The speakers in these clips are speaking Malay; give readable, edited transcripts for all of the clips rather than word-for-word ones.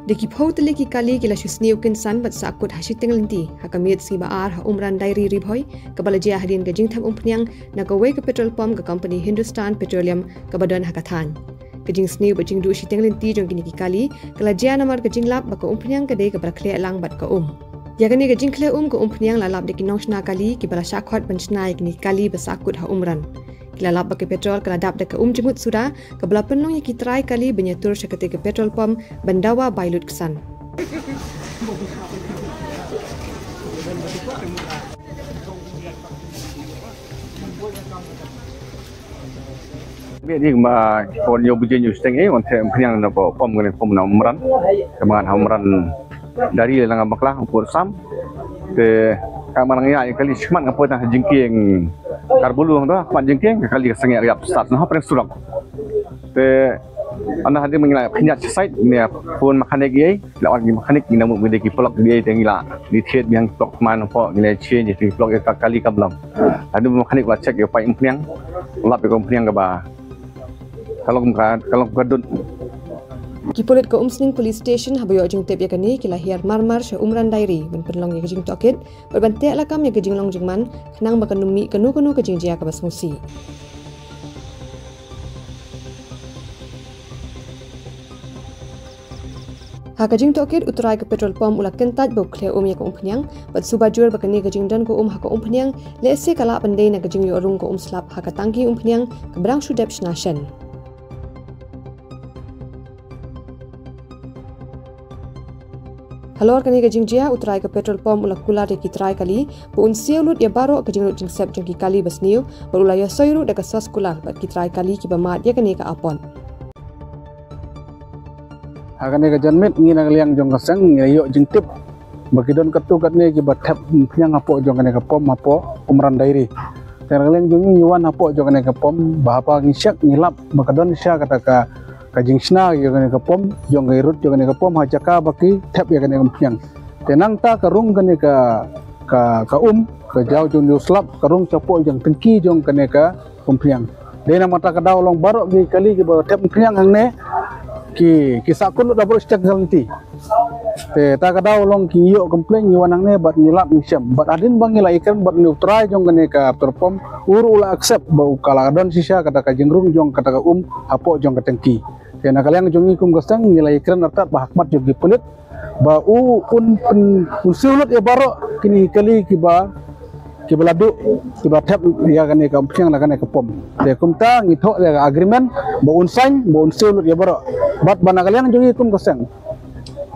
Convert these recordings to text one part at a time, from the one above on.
Deki pau tele ki kali kila shusni ukin san bat sakut hasit tenglenti hakamit si baar ha umran dairi ribhoi kabala jia hadin ke jingtham umpniang na kawe ke petrol pump ke company Hindustan Petroleum ke badan hakathan ke jing sni ba jing du shi tenglenti jong kini ki kali kala jia namar ke jing lap ba ke umpniang ke de ke brakhle lang bat ke ya gani ke jing khle ke umpniang la lap deki nongsna kali ki bala shakhot bansnai kini kali ba sakut ha umran kila lap ke petrol kala dap dek jemut sudah kebala penong yang kitrai kali benyatur syakati ke petrol pump Bandawa Bailut kesan. Jadi kon yo bujen yo steng on tem penyang na po pom ngene pom na umran kemangan umran dari lang baklah ukur sam te kamarang ya kali semat ngapo tah jingking karbulu dah pan jingking kali sengek riap start nah pren surak te anda hadir mengila penyat site ni pun mekanik ye lawan mekanik ni namu mede ki plug dia tengila di thet yang plug man po ngile change di plug kali kablam ada mekanik la check yo pai empiang lap ko empiang ka ba kalau gadut Kipulit ke Umsning Police Station habayo jing tep yakani kila hiar marmar sya umran dairi ben penlong ya jing tokit berbante lakam ya jing long jingman kenang bakanumi kanu ke jing jia ka basmusi Hakajing tokit uturai ke petrol pump ulak kentat bau kle ya ke umpnyang bat subajur bakani ke jing dan ko haka umpnyang le se kala pandai na ke jing yorung ko slap haka tangki umpnyang ke berang sudep snashen Halor kani ke jingjia utrai ke petrol pump ulak kula de kitrai kali bu unsia lut ya baro ke jinglut jingsep jengki kali basniu berula ya soiru de ke sos kula bat kitrai kali ki bamat ya kani ke apon Hakane ke janmit ngina liang jong kasang yo jingtip bakidon ketu katne ki bathap phiang apo jong kane ke pom apo umran dairi terliang jong nyuan apo jong kane ke pom bahapa ngisyak ngilap bakadon sya kata ka kajingsna yo kane ke pom jong gairut jong kane ke pom hajaka baki thap ya kane phiang tenang ta karung kane ka ke jauh jong slap karung capo jong tengki jong kane ka phiang dena mata ka daw long barok gi kali ki ba thap phiang hangne ki sakun da bro stek galti te ta ka daw long ki yo komplain nyuanang ne bat nilap ngisam bat adin bang nila ikan bat neutral jong kane ka perform ula accept bau kala don sisa kata ka jengrung jong kata ka apo jong ka tengki te na kalian jong ikum gastang nila ikan artat ba hakmat jong gipulit ba usulut ya baro kini kali ki baladu ki ba thap ya kane ka phiang la kane ka pom te kumta ngitho ya agreement ba unsulut ya baro bat bana kalian jong ikum gastang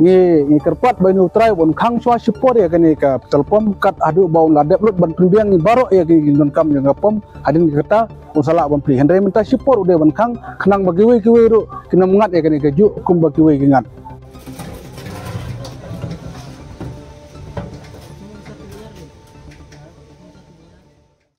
ni kerpat bai neutral bon khang swa support ya kani ka telpon kat adu bau ladep lut ban pembiang ni baro ya ki gon kam yang pom adin kata usala bon pri hendrai minta support udah ban khang kenang bagi we ru kena mengat ya kani ka ju kum bagi we ngat